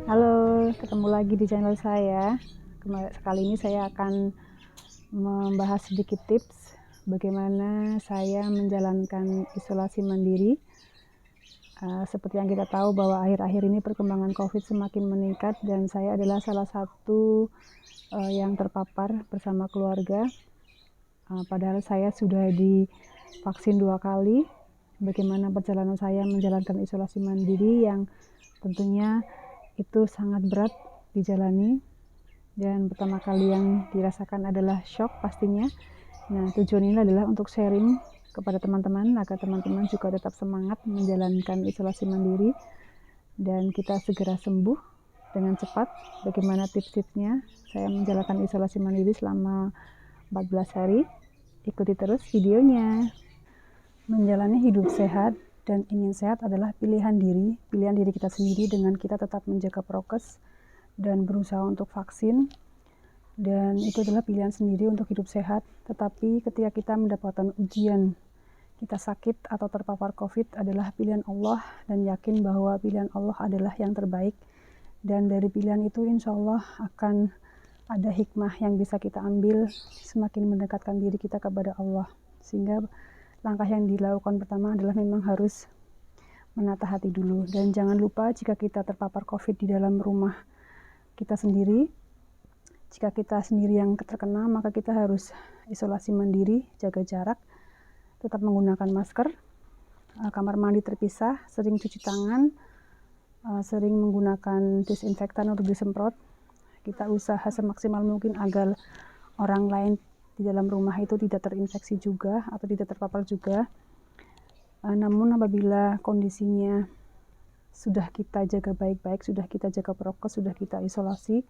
Halo, ketemu lagi di channel saya. Kali ini saya akan membahas sedikit tips bagaimana saya menjalankan isolasi mandiri. Seperti yang kita tahu bahwa akhir-akhir ini perkembangan COVID semakin meningkat dan saya adalah salah satu yang terpapar bersama keluarga. Padahal saya sudah divaksin 2 kali. Bagaimana perjalanan saya menjalankan isolasi mandiri yang tentunya itu sangat berat dijalani, dan pertama kali yang dirasakan adalah shock pastinya. Nah, tujuan ini adalah untuk sharing kepada teman-teman agar teman-teman juga tetap semangat menjalankan isolasi mandiri dan kita segera sembuh dengan cepat. Bagaimana tips-tipsnya saya menjalankan isolasi mandiri selama 14 hari? Ikuti terus videonya. Menjalani hidup sehat dan ingin sehat adalah pilihan diri kita sendiri dengan kita tetap menjaga prokes dan berusaha untuk vaksin. Dan itu adalah pilihan sendiri untuk hidup sehat. Tetapi ketika kita mendapatkan ujian, kita sakit atau terpapar COVID adalah pilihan Allah, dan yakin bahwa pilihan Allah adalah yang terbaik. Dan dari pilihan itu insya Allah akan ada hikmah yang bisa kita ambil semakin mendekatkan diri kita kepada Allah. Sehingga langkah yang dilakukan pertama adalah memang harus menata hati dulu. Dan jangan lupa jika kita terpapar COVID di dalam rumah kita sendiri, jika kita sendiri yang terkena, maka kita harus isolasi mandiri, jaga jarak, tetap menggunakan masker, kamar mandi terpisah, sering cuci tangan, sering menggunakan disinfektan untuk disemprot. Kita usaha semaksimal mungkin agar orang lain di dalam rumah itu tidak terinfeksi juga atau tidak terpapar juga. Namun apabila kondisinya sudah kita jaga baik-baik, sudah kita jaga prokes, sudah kita isolasi,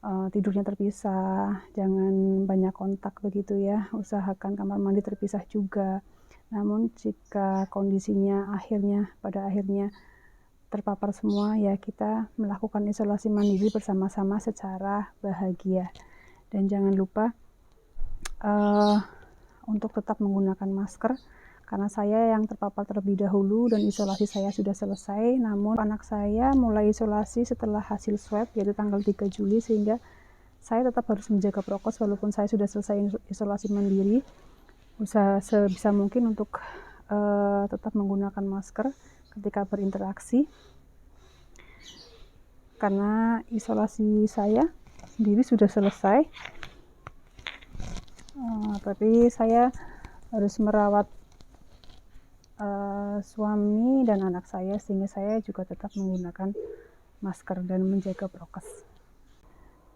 tidurnya terpisah, jangan banyak kontak begitu ya, usahakan kamar mandi terpisah juga. Namun jika kondisinya pada akhirnya terpapar semua, ya kita melakukan isolasi mandiri bersama-sama secara bahagia. Dan jangan lupa untuk tetap menggunakan masker, karena saya yang terpapar terlebih dahulu dan isolasi saya sudah selesai. Namun anak saya mulai isolasi setelah hasil swab, yaitu tanggal 3 Juli, sehingga saya tetap harus menjaga prokes walaupun saya sudah selesai isolasi mandiri. Usaha sebisa mungkin untuk tetap menggunakan masker ketika berinteraksi, karena isolasi saya sendiri sudah selesai. Tapi saya harus merawat suami dan anak saya, sehingga saya juga tetap menggunakan masker dan menjaga prokes.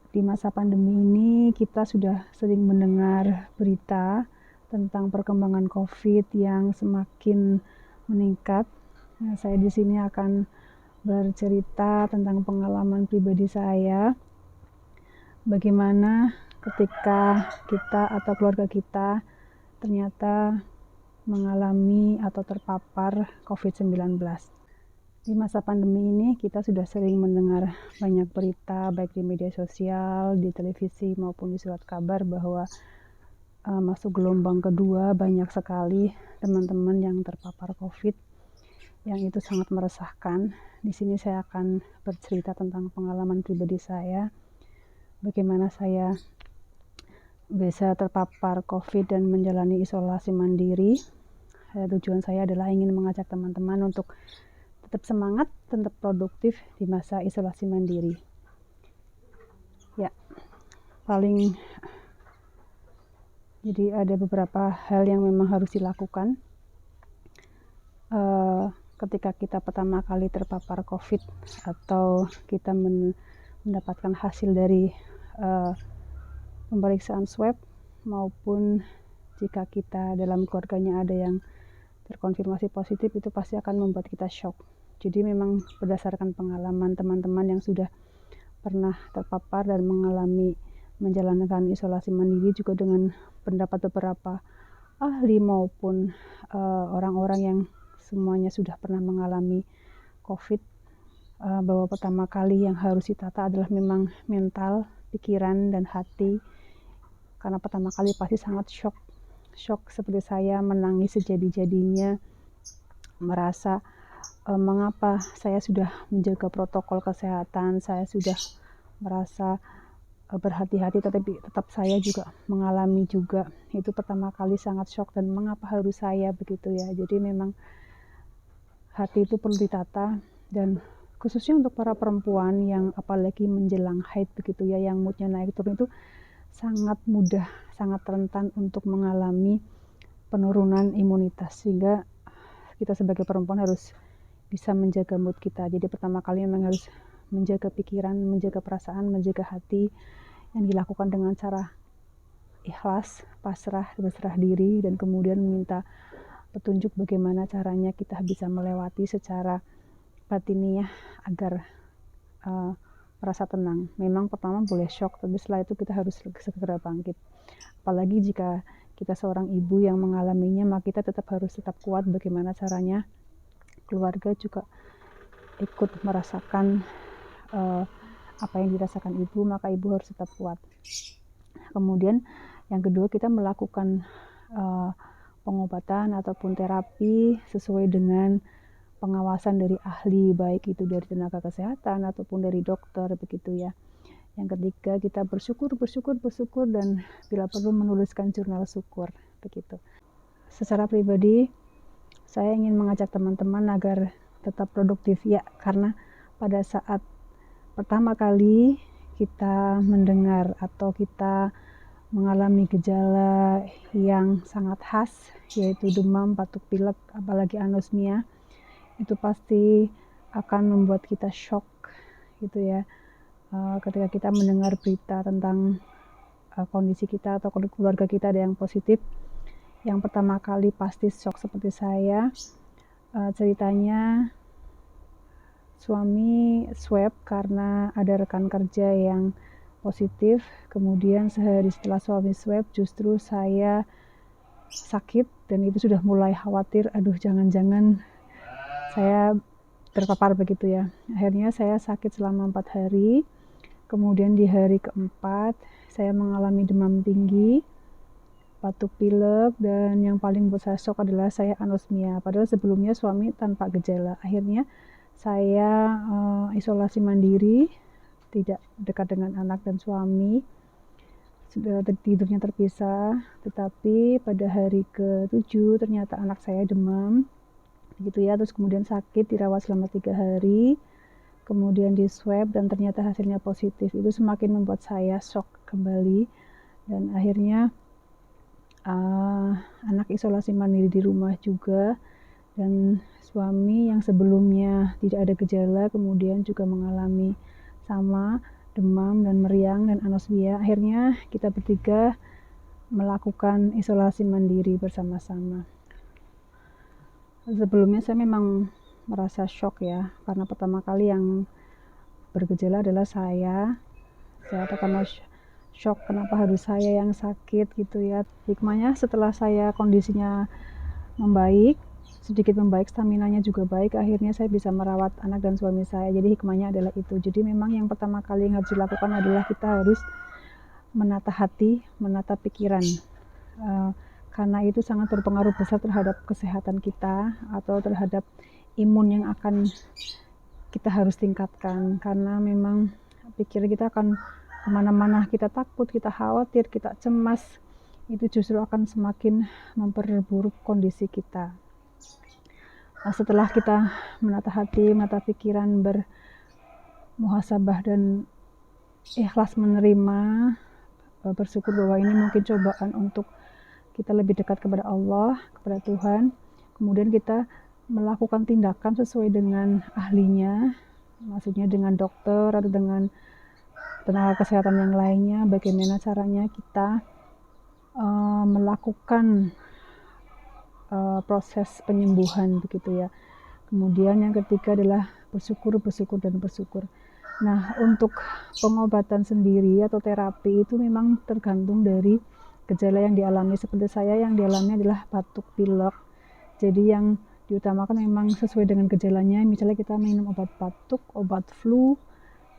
Di masa pandemi ini kita sudah sering mendengar berita tentang perkembangan COVID yang semakin meningkat. Nah, saya di sini akan bercerita tentang pengalaman pribadi saya, bagaimana ketika kita atau keluarga kita ternyata mengalami atau terpapar COVID-19. Di masa pandemi ini kita sudah sering mendengar banyak berita, baik di media sosial, di televisi maupun di surat kabar, bahwa masuk gelombang kedua banyak sekali teman-teman yang terpapar COVID, yang itu sangat meresahkan. Di sini saya akan bercerita tentang pengalaman pribadi saya, bagaimana saya bisa terpapar COVID dan menjalani isolasi mandiri. Tujuan saya adalah ingin mengajak teman-teman untuk tetap semangat, tetap produktif di masa isolasi mandiri. Ya, jadi ada beberapa hal yang memang harus dilakukan ketika kita pertama kali terpapar COVID atau kita mendapatkan hasil dari pemeriksaan swab, maupun jika kita dalam keluarganya ada yang terkonfirmasi positif, itu pasti akan membuat kita shock. Jadi memang berdasarkan pengalaman teman-teman yang sudah pernah terpapar dan menjalankan isolasi mandiri, juga dengan pendapat beberapa ahli maupun orang-orang yang semuanya sudah pernah mengalami COVID, bahwa pertama kali yang harus ditata adalah memang mental, pikiran, dan hati. Karena pertama kali pasti sangat shock seperti saya, menangis sejadi-jadinya, merasa mengapa saya sudah menjaga protokol kesehatan, saya sudah merasa berhati-hati, tetapi tetap saya juga mengalami juga. Itu pertama kali sangat shock, dan mengapa harus saya begitu ya. Jadi memang hati itu perlu ditata, dan khususnya untuk para perempuan yang apalagi menjelang haid begitu ya, yang moodnya naik turun, itu sangat mudah, sangat rentan untuk mengalami penurunan imunitas, sehingga kita sebagai perempuan harus bisa menjaga mood kita. Jadi pertama kali memang harus menjaga pikiran, menjaga perasaan, menjaga hati, yang dilakukan dengan cara ikhlas, pasrah, berserah diri, dan kemudian meminta petunjuk bagaimana caranya kita bisa melewati secara batiniah agar merasa tenang. Memang pertama boleh shock, tapi setelah itu kita harus segera bangkit. Apalagi jika kita seorang ibu yang mengalaminya, maka kita harus tetap kuat. Bagaimana caranya keluarga juga ikut merasakan apa yang dirasakan ibu, maka ibu harus tetap kuat. Kemudian yang kedua, kita melakukan pengobatan ataupun terapi sesuai dengan pengawasan dari ahli, baik itu dari tenaga kesehatan ataupun dari dokter begitu ya. Yang ketiga, kita bersyukur, dan bila perlu menuliskan jurnal syukur begitu. Secara pribadi, saya ingin mengajak teman-teman agar tetap produktif ya, karena pada saat pertama kali kita mendengar atau kita mengalami gejala yang sangat khas, yaitu demam, batuk pilek, apalagi anosmia, itu pasti akan membuat kita shock gitu ya. Ketika kita mendengar berita tentang kondisi kita atau keluarga kita ada yang positif, yang pertama kali pasti shock seperti saya. Ceritanya suami swab karena ada rekan kerja yang positif, kemudian sehari setelah suami swab justru saya sakit, dan itu sudah mulai khawatir, aduh jangan-jangan saya terpapar begitu ya. Akhirnya saya sakit selama 4 hari, kemudian di hari keempat saya mengalami demam tinggi, batuk pilek, dan yang paling buat saya shock adalah saya anosmia, padahal sebelumnya suami tanpa gejala. Akhirnya saya isolasi mandiri, tidak dekat dengan anak dan suami, sudah tidurnya terpisah. Tetapi pada hari ke-7 ternyata anak saya demam begitu ya, terus kemudian sakit, dirawat selama 3 hari, kemudian di swab dan ternyata hasilnya positif. Itu semakin membuat saya shock kembali, dan akhirnya anak isolasi mandiri di rumah juga, dan suami yang sebelumnya tidak ada gejala kemudian juga mengalami sama, demam dan meriang dan anosmia. Akhirnya kita bertiga melakukan isolasi mandiri bersama-sama. Sebelumnya saya memang merasa shock ya, karena pertama kali yang bergejala adalah saya pertama shock, kenapa harus saya yang sakit gitu ya. Hikmahnya setelah saya kondisinya sedikit membaik, staminanya juga baik, akhirnya saya bisa merawat anak dan suami saya. Jadi hikmahnya adalah itu. Jadi memang yang pertama kali yang harus dilakukan adalah kita harus menata hati, menata pikiran, karena itu sangat berpengaruh besar terhadap kesehatan kita atau terhadap imun yang akan kita harus tingkatkan. Karena memang pikiran kita akan kemana-mana, kita takut, kita khawatir, kita cemas, itu justru akan semakin memperburuk kondisi kita. Setelah kita menata hati, menata pikiran, bermuhasabah dan ikhlas menerima, bersyukur bahwa ini mungkin cobaan untuk kita lebih dekat kepada Allah, kepada Tuhan. Kemudian kita melakukan tindakan sesuai dengan ahlinya, maksudnya dengan dokter atau dengan tenaga kesehatan yang lainnya, bagaimana caranya kita melakukan proses penyembuhan begitu ya. Kemudian yang ketiga adalah bersyukur. Nah, untuk pengobatan sendiri atau terapi itu memang tergantung dari gejala yang dialami. Seperti saya, yang dialami adalah batuk pilek. Jadi yang diutamakan memang sesuai dengan gejalanya. Misalnya kita minum obat batuk, obat flu.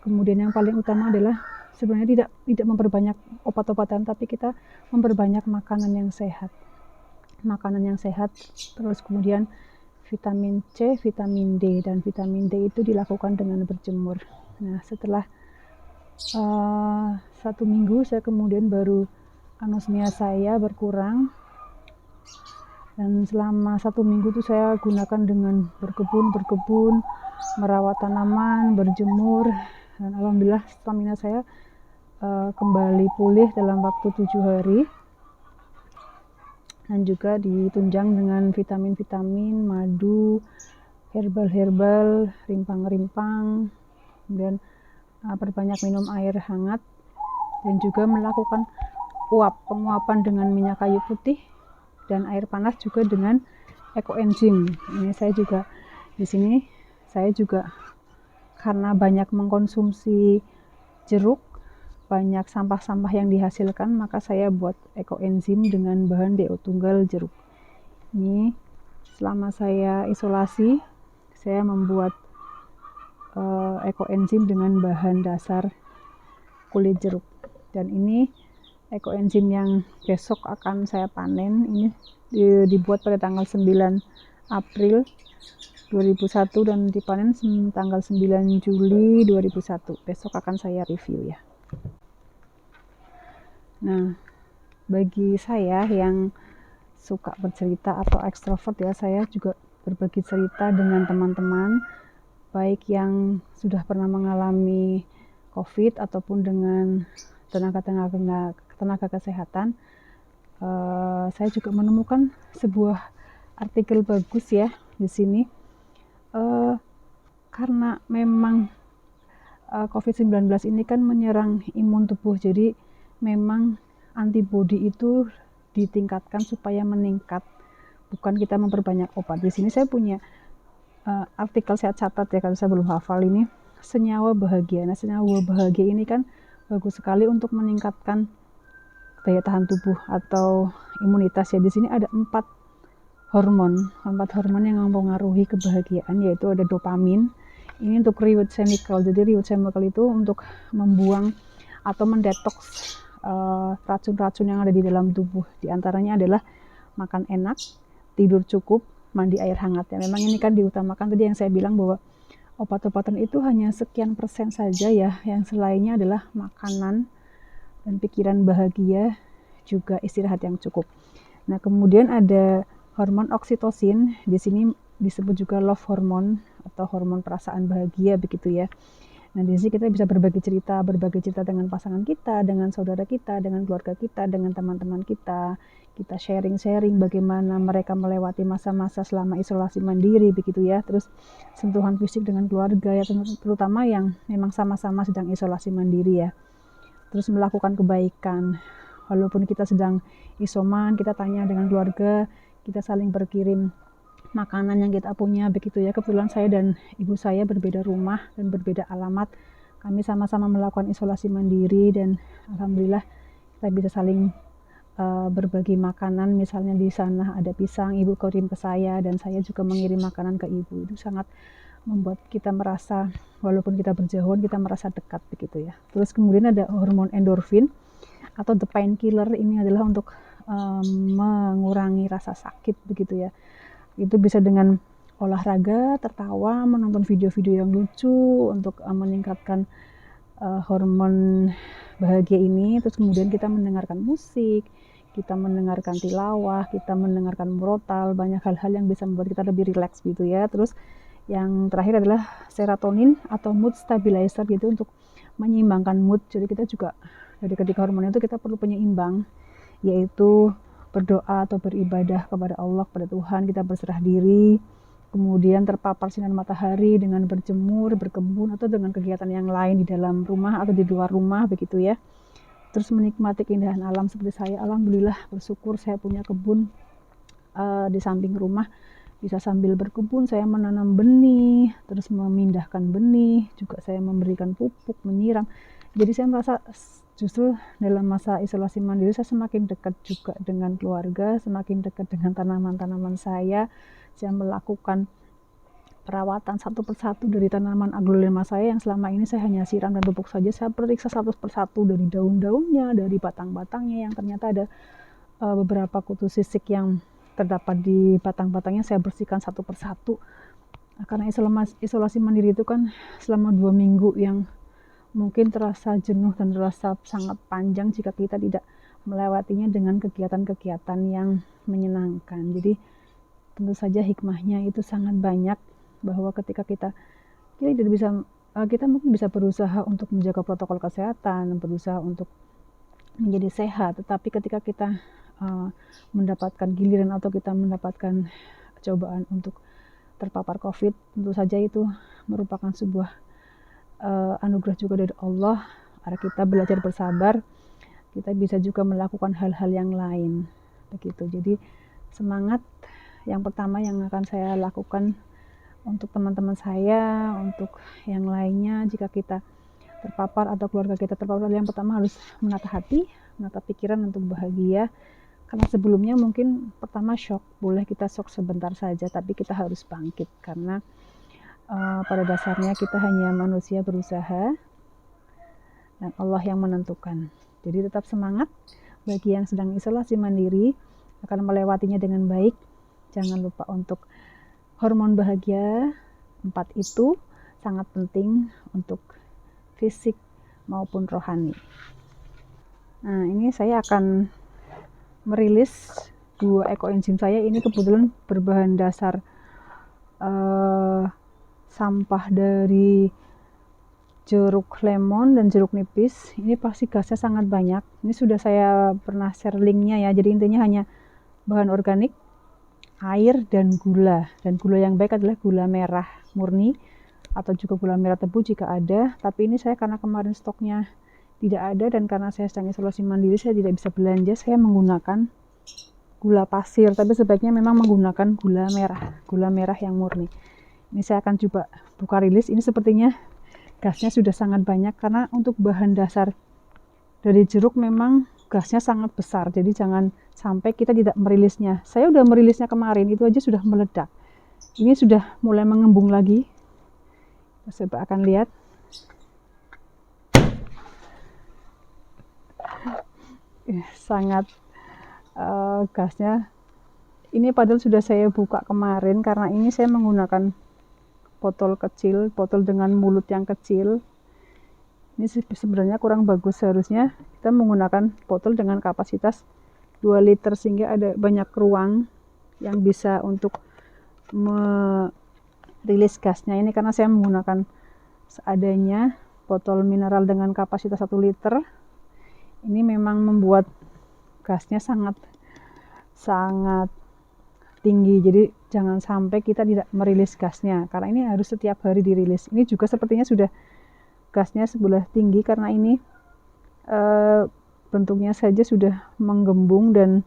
Kemudian yang paling utama adalah sebenarnya tidak memperbanyak obat-obatan, tapi kita memperbanyak makanan yang sehat. Terus kemudian vitamin C, vitamin D, dan vitamin D itu dilakukan dengan berjemur. Nah, setelah 1 minggu saya kemudian baru anosmia saya berkurang, dan selama 1 minggu itu saya gunakan dengan berkebun, merawat tanaman, berjemur, dan alhamdulillah stamina saya kembali pulih dalam waktu 7 hari, dan juga ditunjang dengan vitamin-vitamin, madu, herbal-herbal, rimpang-rimpang, kemudian perbanyak minum air hangat, dan juga melakukan penguapan dengan minyak kayu putih dan air panas juga dengan ekoenzim. Ini saya juga di sini karena banyak mengkonsumsi jeruk, banyak sampah-sampah yang dihasilkan, maka saya buat ekoenzim dengan bahan DO tunggal jeruk. Ini selama saya isolasi, saya membuat ekoenzim dengan bahan dasar kulit jeruk, dan ini ekoenzim yang besok akan saya panen. Ini dibuat pada tanggal 9 April 2001 dan dipanen tanggal 9 Juli 2001. Besok akan saya review ya. Nah, bagi saya yang suka bercerita atau ekstrovert ya, saya juga berbagi cerita dengan teman-teman, baik yang sudah pernah mengalami COVID ataupun dengan tenaga kesehatan. Saya juga menemukan sebuah artikel bagus ya di sini, karena memang COVID-19 ini kan menyerang imun tubuh, jadi memang antibodi itu ditingkatkan supaya meningkat, bukan kita memperbanyak obat. Di sini saya punya artikel, saya catat ya kalau saya belum hafal ini, senyawa bahagia. Nah, senyawa bahagia ini kan bagus sekali untuk meningkatkan daya tahan tubuh atau imunitas ya. Di sini ada 4 hormon yang mempengaruhi kebahagiaan, yaitu ada dopamin. Ini untuk reward chemical. Jadi reward chemical itu untuk membuang atau mendetoks racun-racun yang ada di dalam tubuh. Di antaranya adalah makan enak, tidur cukup, mandi air hangat. Ya, memang ini kan diutamakan tadi yang saya bilang bahwa obat-obatan itu hanya sekian persen saja ya, yang selainnya adalah makanan dan pikiran bahagia, juga istirahat yang cukup. Nah, kemudian ada hormon oksitosin, di sini disebut juga love hormone atau hormon perasaan bahagia begitu ya. Nah, di sini kita bisa berbagi cerita dengan pasangan kita, dengan saudara kita, dengan keluarga kita, dengan teman-teman kita. Kita sharing bagaimana mereka melewati masa-masa selama isolasi mandiri begitu ya. Terus sentuhan fisik dengan keluarga ya, terutama yang memang sama-sama sedang isolasi mandiri ya. Terus melakukan kebaikan. Walaupun kita sedang isoman, kita tanya dengan keluarga, kita saling berkirim makanan yang kita punya begitu ya. Kebetulan saya dan ibu saya berbeda rumah dan berbeda alamat. Kami sama-sama melakukan isolasi mandiri dan alhamdulillah kita bisa saling berbagi makanan. Misalnya di sana ada pisang, ibu kirim ke saya dan saya juga mengirim makanan ke ibu. Itu sangat membuat kita merasa, walaupun kita berjauhan, kita merasa dekat begitu ya. Terus kemudian ada hormon endorfin atau the painkiller. Ini adalah untuk mengurangi rasa sakit begitu ya. Itu bisa dengan olahraga, tertawa, menonton video-video yang lucu untuk meningkatkan hormon bahagia ini. Terus kemudian kita mendengarkan musik, kita mendengarkan tilawah, kita mendengarkan murotal, banyak hal-hal yang bisa membuat kita lebih rileks gitu ya. Terus yang terakhir adalah serotonin atau mood stabilizer gitu, untuk menyeimbangkan mood. Jadi kita juga dari ketiga hormon itu kita perlu penyeimbang, yaitu berdoa atau beribadah kepada Allah, kepada Tuhan, kita berserah diri, kemudian terpapar sinar matahari dengan berjemur, berkebun, atau dengan kegiatan yang lain di dalam rumah atau di luar rumah begitu ya. Terus menikmati keindahan alam seperti saya, alhamdulillah bersyukur saya punya kebun di samping rumah, bisa sambil berkebun saya menanam benih, terus memindahkan benih, juga saya memberikan pupuk, menyiram. Jadi saya merasa justru dalam masa isolasi mandiri saya semakin dekat juga dengan keluarga, semakin dekat dengan tanaman-tanaman saya melakukan perawatan satu persatu dari tanaman aglonema saya yang selama ini saya hanya siram dan pupuk saja. Saya periksa satu persatu dari daun-daunnya, dari batang-batangnya yang ternyata ada beberapa kutu sisik yang terdapat di batang-batangnya saya bersihkan satu persatu. Karena isolasi mandiri itu kan selama 2 minggu yang mungkin terasa jenuh dan terasa sangat panjang jika kita tidak melewatinya dengan kegiatan-kegiatan yang menyenangkan. Jadi tentu saja hikmahnya itu sangat banyak, bahwa ketika kita tidak bisa, kita mungkin bisa berusaha untuk menjaga protokol kesehatan, berusaha untuk menjadi sehat, tetapi ketika kita mendapatkan giliran atau kita mendapatkan cobaan untuk terpapar COVID, tentu saja itu merupakan sebuah anugerah juga dari Allah. Agar kita belajar bersabar, kita bisa juga melakukan hal-hal yang lain begitu. Jadi semangat yang pertama yang akan saya lakukan untuk teman-teman saya, untuk yang lainnya, jika kita terpapar atau keluarga kita terpapar, yang pertama harus menata hati, menata pikiran untuk bahagia. Karena sebelumnya mungkin pertama shock, boleh kita shock sebentar saja, tapi kita harus bangkit, karena pada dasarnya kita hanya manusia berusaha dan Allah yang menentukan. Jadi tetap semangat bagi yang sedang isolasi mandiri, akan melewatinya dengan baik. Jangan lupa untuk hormon bahagia 4 itu sangat penting untuk fisik maupun rohani. Nah, ini saya akan merilis 2 ekoenzim saya. Ini kebetulan berbahan dasar sampah dari jeruk lemon dan jeruk nipis. Ini pasti gasnya sangat banyak. Ini sudah saya pernah share linknya ya. Jadi intinya hanya bahan organik, air, dan gula. Dan gula yang baik adalah gula merah murni atau juga gula merah tebu jika ada. Tapi ini saya karena kemarin stoknya tidak ada dan karena saya sedang isolasi mandiri, saya tidak bisa belanja, saya menggunakan gula pasir. Tapi sebaiknya memang menggunakan gula merah yang murni. Ini saya akan coba buka rilis. Ini sepertinya gasnya sudah sangat banyak, karena untuk bahan dasar dari jeruk memang gasnya sangat besar. Jadi jangan sampai kita tidak merilisnya. Saya udah merilisnya kemarin, itu aja sudah meledak. Ini sudah mulai mengembung lagi. Kita coba akan lihat. Sangat gasnya. Ini padahal sudah saya buka kemarin, karena ini saya menggunakan botol kecil, botol dengan mulut yang kecil. Ini sebenarnya kurang bagus, seharusnya kita menggunakan botol dengan kapasitas 2 liter sehingga ada banyak ruang yang bisa untuk merilis gasnya. Ini karena saya menggunakan seadanya botol mineral dengan kapasitas 1 liter. Ini memang membuat gasnya sangat tinggi. Jadi jangan sampai kita tidak merilis gasnya, karena ini harus setiap hari dirilis. Ini juga sepertinya sudah gasnya sebelah tinggi, karena ini bentuknya saja sudah menggembung, dan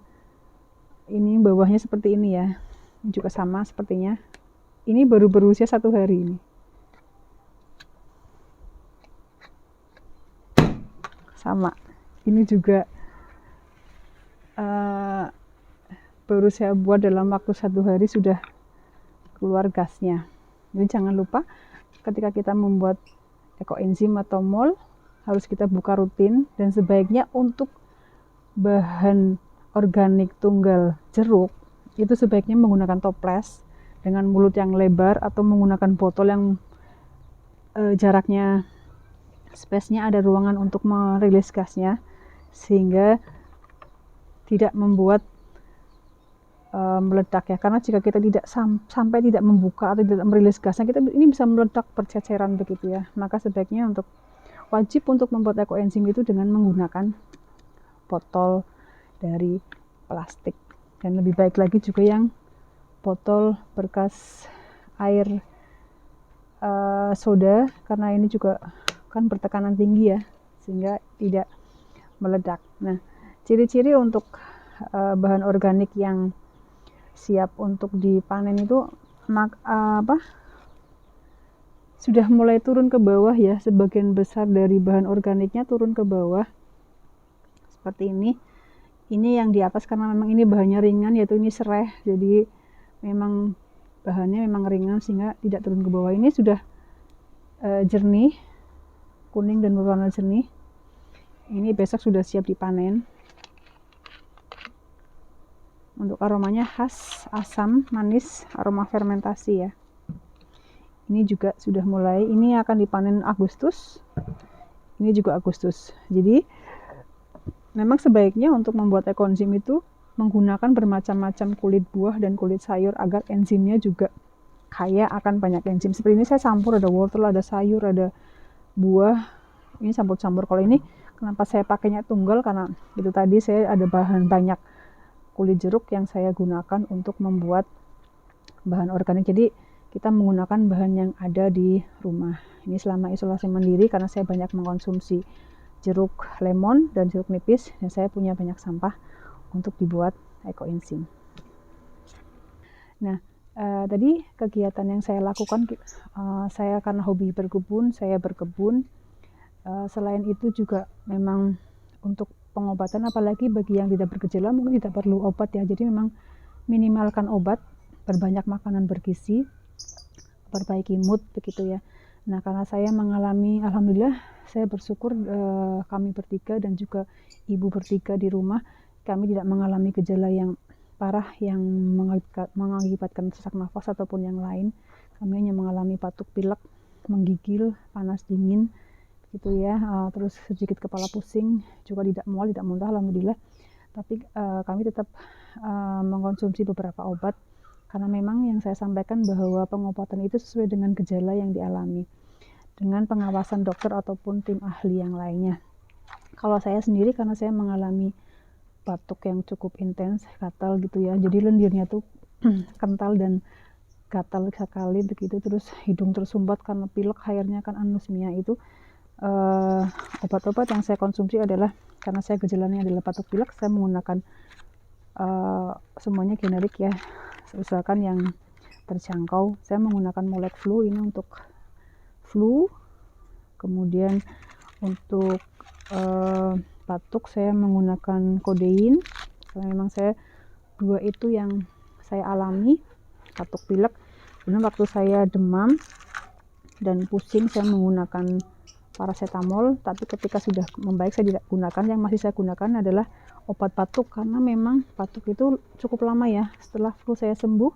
ini bawahnya seperti ini ya. Ini juga sama sepertinya. Ini baru berusia 1 hari ini. Sama. Ini juga baru saya buat dalam waktu 1 hari sudah keluar gasnya. Jadi jangan lupa ketika kita membuat ekoenzim atau mol, harus kita buka rutin. Dan sebaiknya untuk bahan organik tunggal jeruk itu sebaiknya menggunakan toples dengan mulut yang lebar, atau menggunakan botol yang jaraknya, space-nya ada ruangan untuk merilis gasnya, sehingga tidak membuat meledak ya. Karena jika kita tidak sampai tidak membuka atau tidak merilis gasnya, ini bisa meledak berceceran begitu ya. Maka sebaiknya wajib untuk membuat ekoenzim itu dengan menggunakan botol dari plastik. Dan lebih baik lagi juga yang botol bekas air soda, karena ini juga kan bertekanan tinggi ya, sehingga tidak meledak. Nah, ciri-ciri untuk bahan organik yang siap untuk dipanen itu sudah mulai turun ke bawah ya. Sebagian besar dari bahan organiknya turun ke bawah seperti ini. Ini yang di atas karena memang ini bahannya ringan, yaitu ini serai. Jadi memang bahannya memang ringan sehingga tidak turun ke bawah. Ini sudah jernih, kuning dan berwarna jernih. Ini besok sudah siap dipanen. Untuk aromanya khas, asam, manis, aroma fermentasi ya. Ini juga sudah mulai, ini akan dipanen Agustus. Ini juga Agustus. Jadi memang sebaiknya untuk membuat ekoenzim itu menggunakan bermacam-macam kulit buah dan kulit sayur agar enzimnya juga kaya akan banyak enzim. Seperti ini saya campur, ada wortel, ada sayur, ada buah. Ini campur-campur. Kalau ini kenapa saya pakainya tunggal, karena itu tadi saya ada bahan banyak kulit jeruk yang saya gunakan untuk membuat bahan organik. Jadi kita menggunakan bahan yang ada di rumah. Ini selama isolasi mandiri karena saya banyak mengkonsumsi jeruk lemon dan jeruk nipis, dan saya punya banyak sampah untuk dibuat ekoenzim. Nah, tadi kegiatan yang saya lakukan, saya karena hobi berkebun, saya berkebun. Selain itu juga memang untuk pengobatan, apalagi bagi yang tidak bergejala mungkin tidak perlu obat ya. Jadi memang minimalkan obat, berbanyak makanan bergizi, perbaiki mood begitu ya. Nah, karena saya mengalami, alhamdulillah saya bersyukur kami bertiga dan juga ibu bertiga di rumah, kami tidak mengalami gejala yang parah yang mengakibatkan sesak nafas ataupun yang lain. Kami hanya mengalami batuk pilek, menggigil, panas dingin gitu ya, terus sedikit kepala pusing, juga tidak mual, tidak muntah, alhamdulillah. Tapi kami tetap mengkonsumsi beberapa obat karena memang yang saya sampaikan bahwa pengobatan itu sesuai dengan gejala yang dialami dengan pengawasan dokter ataupun tim ahli yang lainnya. Kalau saya sendiri karena saya mengalami batuk yang cukup intens, gatal gitu ya, jadi lendirnya tuh kental dan gatal sekali begitu, terus hidung tersumbat karena pilek, akhirnya kan anosmia itu. Obat-obat yang saya konsumsi adalah, karena saya gejalanya adalah batuk pilek, saya menggunakan semuanya generik ya, usahakan yang terjangkau. Saya menggunakan Molek Flu ini untuk flu, kemudian untuk batuk saya menggunakan kodein, karena memang saya dua itu yang saya alami, batuk pilek. Kemudian waktu saya demam dan pusing saya menggunakan paracetamol, tapi ketika sudah membaik saya tidak gunakan. Yang masih saya gunakan adalah obat batuk, karena memang batuk itu cukup lama ya, setelah flu saya sembuh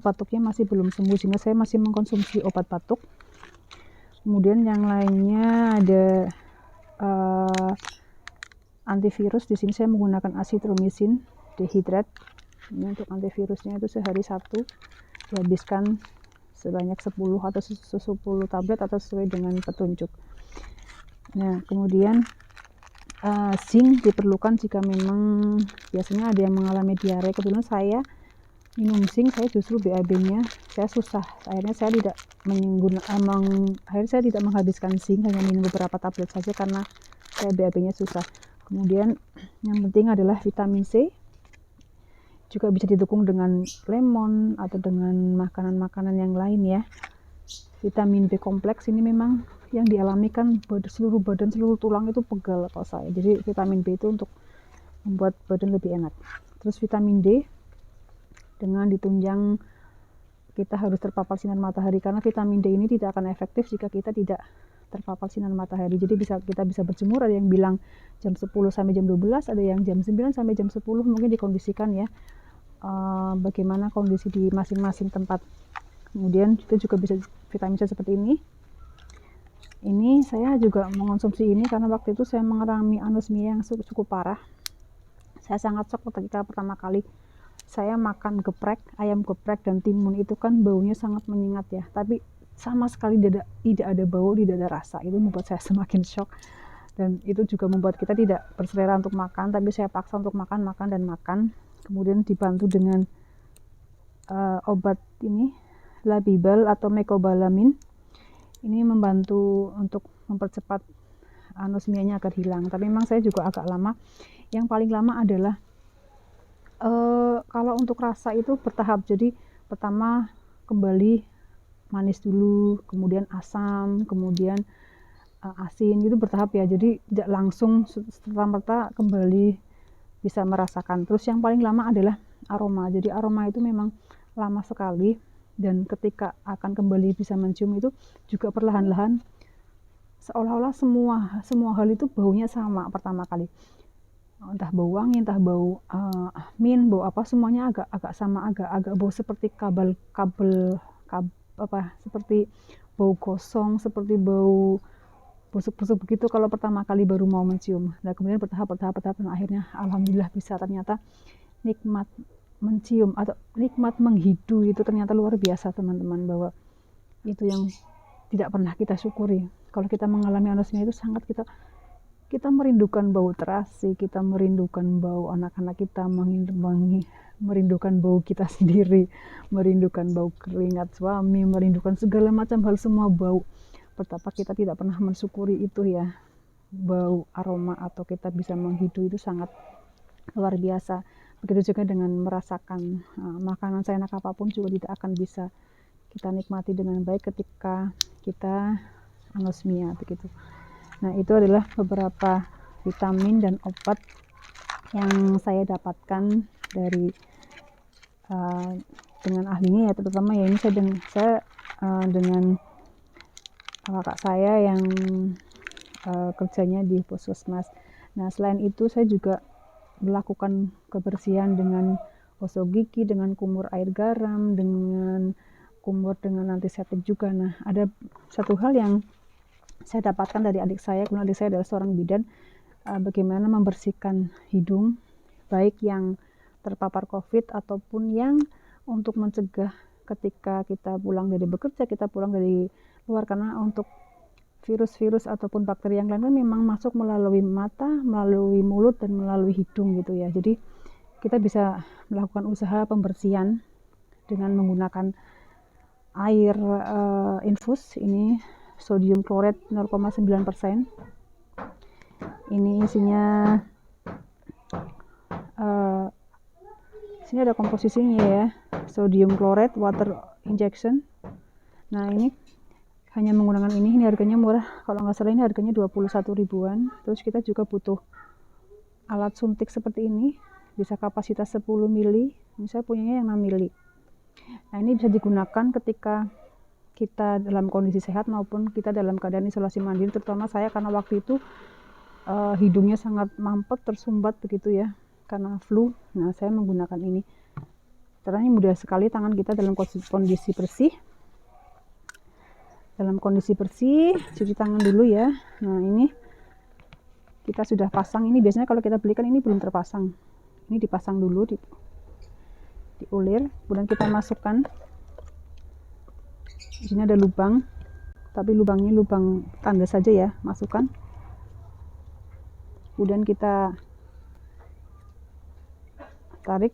batuknya masih belum sembuh, sehingga saya masih mengkonsumsi obat batuk. Kemudian yang lainnya ada antivirus. Di sini saya menggunakan azitromisin dehidrat. Ini untuk antivirusnya itu sehari 1 dihabiskan sebanyak 10 atau 10 tablet atau sesuai dengan petunjuk. Nah, kemudian zinc diperlukan jika memang biasanya ada yang mengalami diare. Kebetulan saya minum zinc, saya justru BAB-nya saya susah. Akhirnya saya tidak menghabiskan zinc, hanya minum beberapa tablet saja karena saya BAB-nya susah. Kemudian yang penting adalah vitamin C. Juga bisa didukung dengan lemon atau dengan makanan-makanan yang lain ya. Vitamin B kompleks ini memang yang dialami kan seluruh badan, seluruh tulang itu pegal kalau saya. Jadi vitamin B itu untuk membuat badan lebih enak. Terus vitamin D dengan ditunjang kita harus terpapar sinar matahari, karena vitamin D ini tidak akan efektif jika kita tidak terpapar sinar matahari. Jadi kita bisa berjemur, ada yang bilang jam 10 sampai jam 12, ada yang jam 9 sampai jam 10, mungkin dikondisikan ya bagaimana kondisi di masing-masing tempat. Kemudian kita juga bisa vitamin C seperti ini. Ini saya juga mengonsumsi ini karena waktu itu saya mengalami anosmia yang cukup parah. Saya sangat shock ketika pertama kali saya makan geprek, ayam geprek dan timun, itu kan baunya sangat menyengat ya, tapi sama sekali tidak ada bau, tidak ada rasa. Itu membuat saya semakin shock, dan itu juga membuat kita tidak berselera untuk makan, tapi saya paksa untuk makan. Kemudian dibantu dengan obat ini Labibal atau mecobalamin. Ini membantu untuk mempercepat anosmianya agar hilang, tapi memang saya juga agak lama. Yang paling lama adalah kalau untuk rasa itu bertahap. Jadi pertama kembali manis dulu, kemudian asam, kemudian asin, itu bertahap ya. Jadi tidak langsung serta-merta kembali bisa merasakan. Terus yang paling lama adalah aroma. Jadi aroma itu memang lama sekali, dan ketika akan kembali bisa mencium itu juga perlahan-lahan, seolah-olah semua hal itu baunya sama pertama kali. entah bau wangi, entah bau mint, bau apa, semuanya agak sama, agak bau seperti kabel apa, seperti bau gosong, seperti bau busuk-busuk begitu kalau pertama kali baru mau mencium. Nah kemudian bertahap, nah akhirnya alhamdulillah bisa. Ternyata nikmat mencium atau nikmat menghidu itu ternyata luar biasa teman-teman, bahwa itu yang tidak pernah kita syukuri. Kalau kita mengalami anosmia itu sangat kita merindukan bau terasi, kita merindukan bau anak-anak kita, merindukan bau kita sendiri, merindukan bau keringat suami, merindukan segala macam hal, semua bau. Betapa kita tidak pernah mensyukuri itu ya, bau aroma atau kita bisa menghidu itu sangat luar biasa. Begitu juga dengan merasakan makanan seenak apapun juga tidak akan bisa kita nikmati dengan baik ketika kita anosmia begitu. Nah itu adalah beberapa vitamin dan obat yang saya dapatkan dari dengan ahlinya ya, terutama ya ini saya dengan kakak saya yang kerjanya di puskesmas. Nah selain itu saya juga melakukan kebersihan dengan gosok gigi, dengan kumur air garam, dengan kumur dengan antiseptik juga. Nah ada satu hal yang saya dapatkan dari adik saya, karena adik saya adalah seorang bidan, bagaimana membersihkan hidung, baik yang terpapar COVID ataupun yang untuk mencegah ketika kita pulang dari bekerja, kita pulang dari luar, karena untuk virus-virus ataupun bakteri yang lain kan memang masuk melalui mata, melalui mulut, dan melalui hidung gitu ya. Jadi kita bisa melakukan usaha pembersihan dengan menggunakan air infus. Ini sodium kloret 0,9%. Ini isinya sini ada komposisinya ya, sodium kloret water injection. Nah ini hanya menggunakan ini harganya murah, kalau nggak salah ini harganya 21 ribuan. Terus kita juga butuh alat suntik seperti ini, bisa kapasitas 10 mili, saya punyanya yang 6 mili. Nah ini bisa digunakan ketika kita dalam kondisi sehat maupun kita dalam keadaan isolasi mandiri, terutama saya karena waktu itu hidungnya sangat mampet, tersumbat begitu ya karena flu. Nah saya menggunakan ini, caranya mudah sekali. Tangan kita dalam kondisi bersih, cuci tangan dulu ya. Nah ini kita sudah pasang, ini biasanya kalau kita belikan ini belum terpasang, ini dipasang dulu, diulir, kemudian kita masukkan. Di sini ada lubang, tapi lubangnya lubang tanda saja ya, masukkan. Kemudian kita tarik.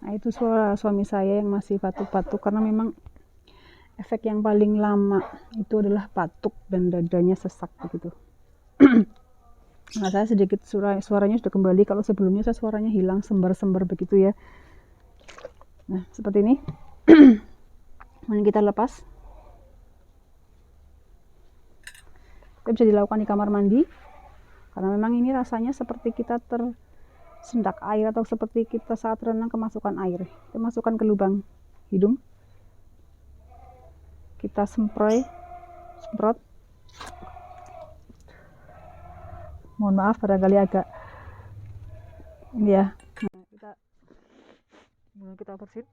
Nah itu suara suami saya yang masih batuk-batuk, karena memang efek yang paling lama itu adalah batuk dan dadanya sesak begitu. Nah saya sedikit suaranya sudah kembali, kalau sebelumnya saya suaranya hilang, sembar-sembar begitu ya. Nah seperti ini. Kemudian kita lepas. Itu bisa dilakukan di kamar mandi, karena memang ini rasanya seperti kita tersendak air, atau seperti kita saat renang kemasukan air. Kita masukkan ke lubang hidung, kita semprot. Mohon maaf barangkali agak ini ya. Nah, kita bersihin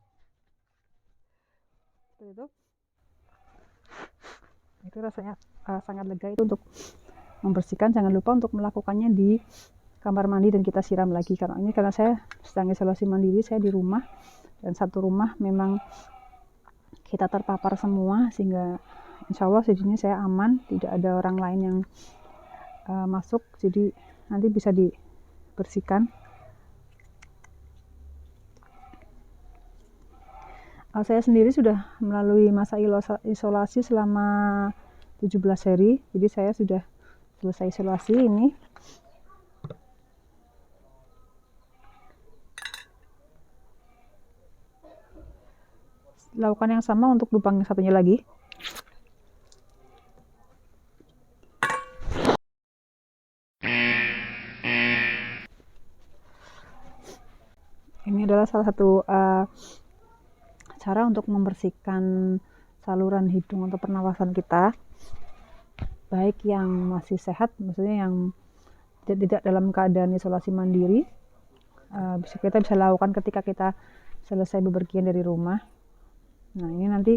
seperti itu. Itu rasanya sangat lega itu untuk membersihkan. Jangan lupa untuk melakukannya di kamar mandi dan kita siram lagi, karena saya sedang isolasi mandiri, saya di rumah, dan satu rumah memang kita terpapar semua, sehingga insya Allah sejujurnya saya aman, tidak ada orang lain yang masuk, jadi nanti bisa dibersihkan. Saya sendiri sudah melalui masa isolasi selama 17 hari, jadi saya sudah selesai isolasi ini. Lakukan yang sama untuk lubang yang satunya lagi. Ini adalah salah satu cara untuk membersihkan saluran hidung atau pernafasan kita. baik yang masih sehat, maksudnya yang tidak dalam keadaan isolasi mandiri, kita bisa lakukan ketika kita selesai bepergian dari rumah. Nah, ini nanti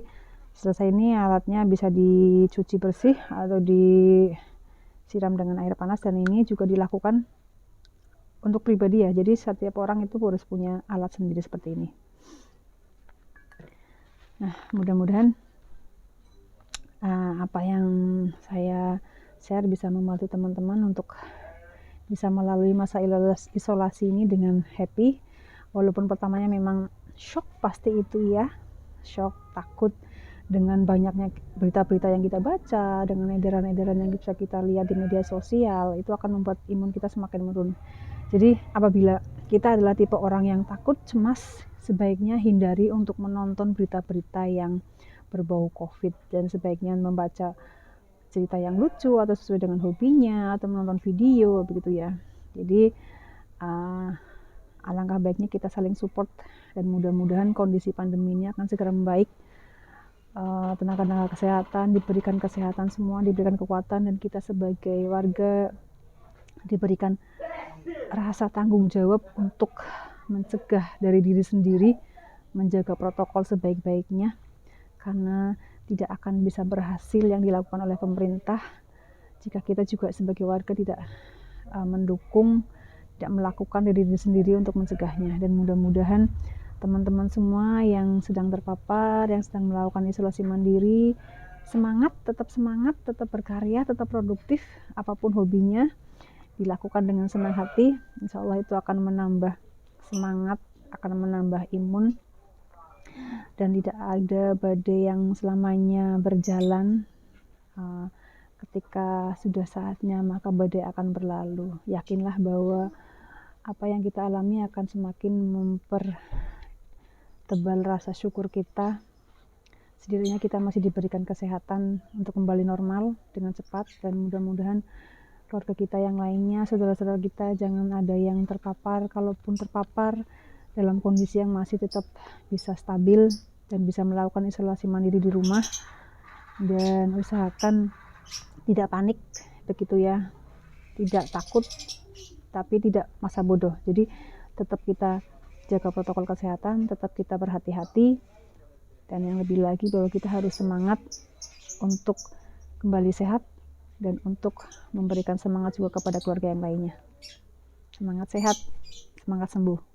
selesai ini alatnya bisa dicuci bersih atau disiram dengan air panas, dan ini juga dilakukan untuk pribadi ya. Jadi setiap orang itu harus punya alat sendiri seperti ini. Nah, mudah-mudahan apa yang saya share bisa membantu teman-teman untuk bisa melalui masa isolasi ini dengan happy. Walaupun pertamanya memang shock, pasti itu ya, shock, takut dengan banyaknya berita-berita yang kita baca, dengan edaran-edaran yang bisa kita lihat di media sosial, itu akan membuat imun kita semakin menurun. Jadi apabila kita adalah tipe orang yang takut, cemas, sebaiknya hindari untuk menonton berita-berita yang berbau COVID, dan sebaiknya membaca cerita yang lucu atau sesuai dengan hobinya, atau menonton video begitu ya. Jadi alangkah baiknya kita saling support, dan mudah-mudahan kondisi pandemi ini akan segera membaik. Tenaga-tenaga kesehatan diberikan kesehatan semua, diberikan kekuatan, dan kita sebagai warga diberikan rasa tanggung jawab untuk mencegah dari diri sendiri, menjaga protokol sebaik-baiknya, karena tidak akan bisa berhasil yang dilakukan oleh pemerintah jika kita juga sebagai warga tidak mendukung, tidak melakukan dari diri sendiri untuk mencegahnya. Dan mudah-mudahan teman-teman semua yang sedang terpapar, yang sedang melakukan isolasi mandiri, semangat, tetap berkarya, tetap produktif, apapun hobinya dilakukan dengan senang hati. Insya Allah itu akan menambah semangat, akan menambah imun, dan tidak ada badai yang selamanya berjalan. Ketika sudah saatnya, maka badai akan berlalu. Yakinlah bahwa apa yang kita alami akan semakin mempertebal rasa syukur kita. Setidaknya kita masih diberikan kesehatan untuk kembali normal dengan cepat, dan mudah-mudahan keluarga kita yang lainnya, saudara-saudara kita, jangan ada yang terpapar. Kalaupun terpapar, dalam kondisi yang masih tetap bisa stabil dan bisa melakukan isolasi mandiri di rumah, dan usahakan tidak panik begitu ya, tidak takut tapi tidak masa bodoh. Jadi tetap kita jaga protokol kesehatan, tetap kita berhati-hati, dan yang lebih lagi bahwa kita harus semangat untuk kembali sehat dan untuk memberikan semangat juga kepada keluarga yang lainnya. Semangat sehat, semangat sembuh.